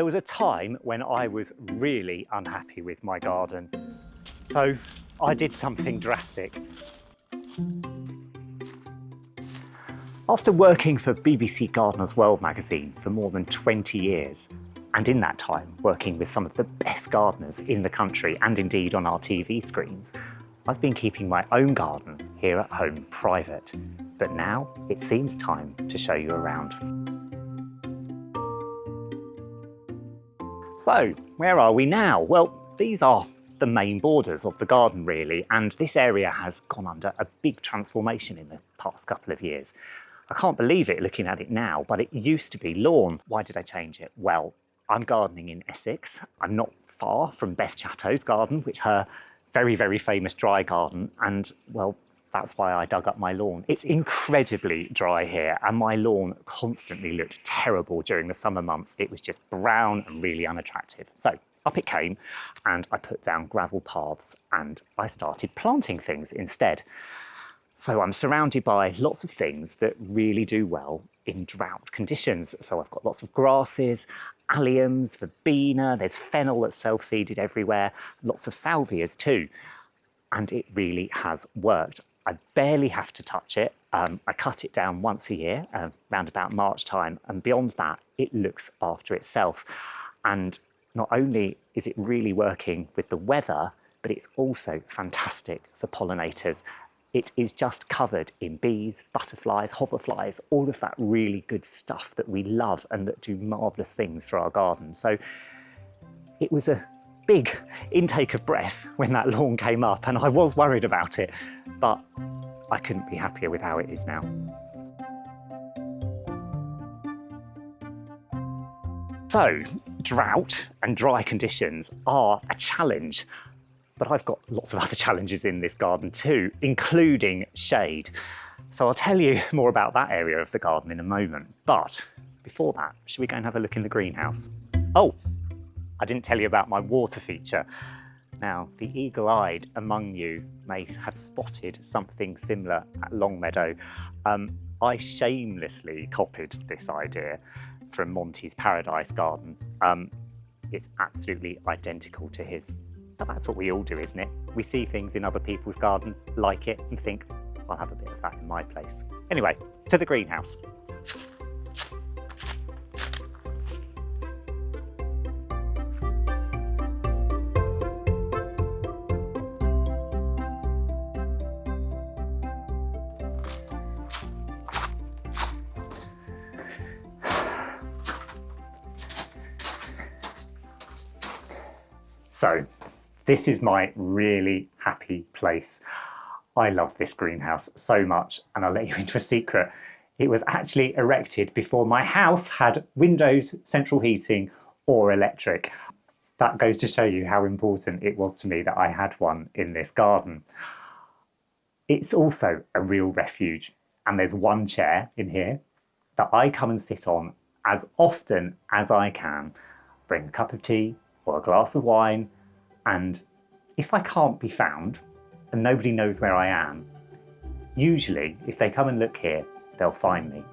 There was a time when I was really unhappy with my garden, so I did something drastic. After working for BBC Gardener's World magazine for more than 20 years, and in that time working with some of the best gardeners in the country and indeed on our TV screens, I've been keeping my own garden here at home private. But now it seems time to show you around. So, where are we now? Well, these are the main borders of the garden really, and this area has gone under a big transformation in the past couple of years. I can't believe it looking at it now, but it used to be lawn. Why did I change it? Well, I'm gardening in Essex. I'm not far from Beth Chatto's garden, which her very, very famous dry garden, and well, that's why I dug up my lawn. It's incredibly dry here, and my lawn constantly looked terrible during the summer months. It was just brown and really unattractive. So up it came, and I put down gravel paths and I started planting things instead. So I'm surrounded by lots of things that really do well in drought conditions. So I've got lots of grasses, alliums, verbena, there's fennel that's self-seeded everywhere, lots of salvias too. And it really has worked. I barely have to touch it. I cut it down once a year, around about March time, and beyond that, it looks after itself. And not only is it really working with the weather, but it's also fantastic for pollinators. It is just covered in bees, butterflies, hoverflies, all of that really good stuff that we love and that do marvellous things for our garden. So it was a big intake of breath when that lawn came up, and I was worried about it, but I couldn't be happier with how it is now. So, drought and dry conditions are a challenge, but I've got lots of other challenges in this garden too, including shade. So I'll tell you more about that area of the garden in a moment, but before that, should we go and have a look in the greenhouse? Oh, I didn't tell you about my water feature. Now, the eagle-eyed among you may have spotted something similar at Longmeadow. I shamelessly copied this idea from Monty's Paradise Garden. It's absolutely identical to his. But that's what we all do, isn't it? We see things in other people's gardens, like it, and think, I'll have a bit of that in my place. Anyway, to the greenhouse. So, this is my really happy place. I love this greenhouse so much, and I'll let you into a secret. It was actually erected before my house had windows, central heating, or electric. That goes to show you how important it was to me that I had one in this garden. It's also a real refuge, and there's one chair in here that I come and sit on as often as I can. Bring a cup of tea or a glass of wine, and if I can't be found and nobody knows where I am, usually if they come and look here, they'll find me.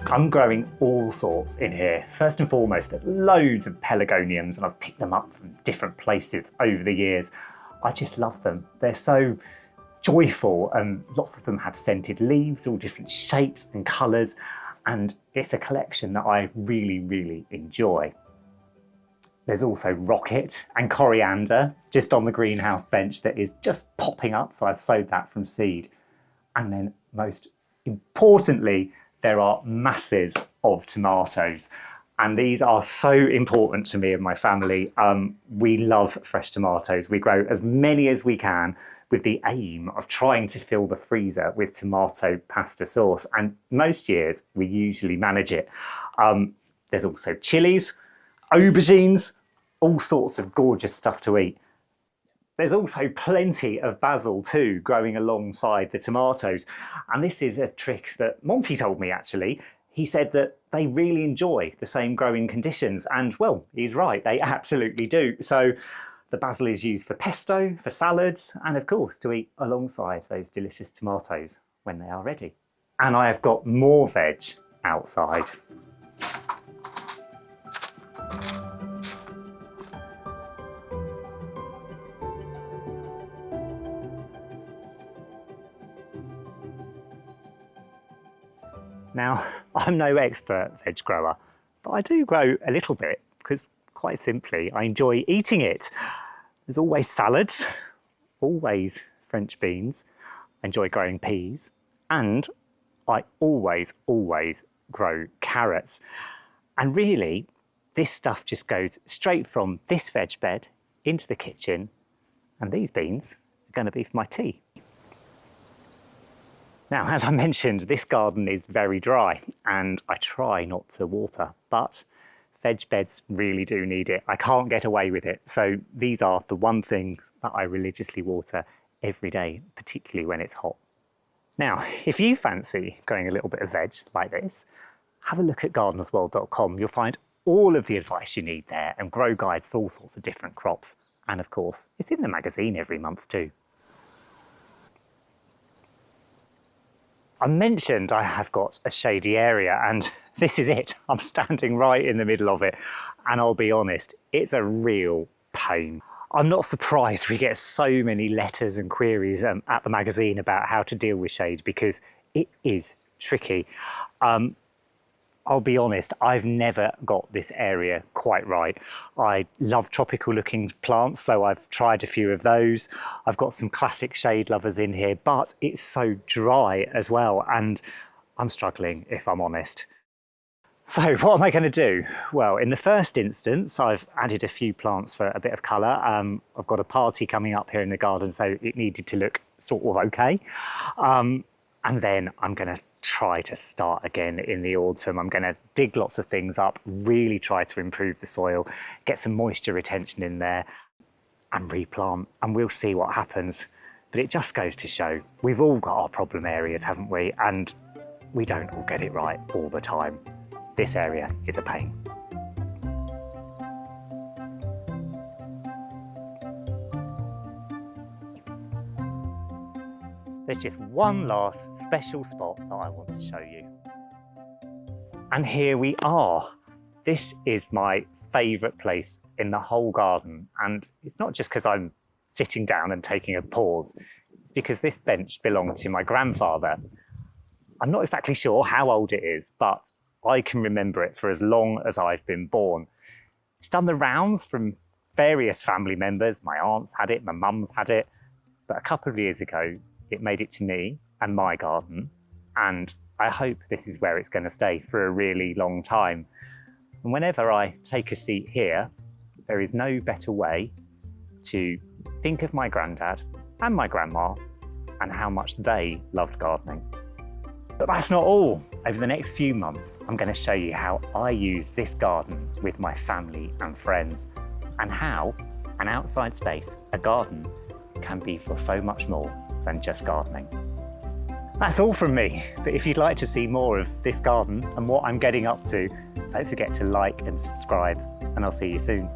I'm growing all sorts in here. First and foremost, there's loads of pelargoniums, and I've picked them up from different places over the years. I just love them. They're so joyful, and lots of them have scented leaves, all different shapes and colours, and it's a collection that I really, really enjoy. There's also rocket and coriander just on the greenhouse bench that is just popping up, so I've sowed that from seed. And then most importantly, there are masses of tomatoes, and these are so important to me and my family. We love fresh tomatoes. We grow as many as we can with the aim of trying to fill the freezer with tomato pasta sauce, and most years we usually manage it. There's also chilies, aubergines, all sorts of gorgeous stuff to eat. There's also plenty of basil too, growing alongside the tomatoes. And this is a trick that Monty told me actually. He said that they really enjoy the same growing conditions, and well, he's right, they absolutely do. So the basil is used for pesto, for salads, and of course to eat alongside those delicious tomatoes when they are ready. And I have got more veg outside. Now, I'm no expert veg grower, but I do grow a little bit because, quite simply, I enjoy eating it. There's always salads, always French beans. I enjoy growing peas, and I always grow carrots. And really, this stuff just goes straight from this veg bed into the kitchen, and these beans are going to be for my tea. Now, as I mentioned, this garden is very dry and I try not to water, but veg beds really do need it. I can't get away with it. So these are the one things that I religiously water every day, particularly when it's hot. Now, if you fancy growing a little bit of veg like this, have a look at gardenersworld.com. You'll find all of the advice you need there and grow guides for all sorts of different crops. And of course, it's in the magazine every month too. I mentioned I have got a shady area, and this is it. I'm standing right in the middle of it, and I'll be honest, it's a real pain. I'm not surprised we get so many letters and queries at the magazine about how to deal with shade, because it is tricky. I'll be honest, I've never got this area quite right. I love tropical looking plants, so I've tried a few of those. I've got some classic shade lovers in here, but it's so dry as well, and I'm struggling, if I'm honest. So what am I going to do? Well, in the first instance, I've added a few plants for a bit of colour. I've got a party coming up here in the garden, so it needed to look sort of okay. And then I'm going to try to start again in the autumn. I'm going to dig lots of things up, really try to improve the soil, get some moisture retention in there and replant, and we'll see what happens. But it just goes to show we've all got our problem areas, haven't we? And we don't all get it right all the time. This area is a pain. There's just one last special spot that I want to show you. And here we are. This is my favourite place in the whole garden. And it's not just because I'm sitting down and taking a pause. It's because this bench belonged to my grandfather. I'm not exactly sure how old it is, but I can remember it for as long as I've been born. It's done the rounds from various family members. My aunts had it, my mum's had it. But a couple of years ago, it made it to me and my garden, and I hope this is where it's going to stay for a really long time. And whenever I take a seat here, there is no better way to think of my granddad and my grandma and how much they loved gardening. But that's not all. Over the next few months, I'm going to show you how I use this garden with my family and friends, and how an outside space, a garden, can be for so much more than just gardening. That's all from me, but if you'd like to see more of this garden and what I'm getting up to, don't forget to like and subscribe, and I'll see you soon.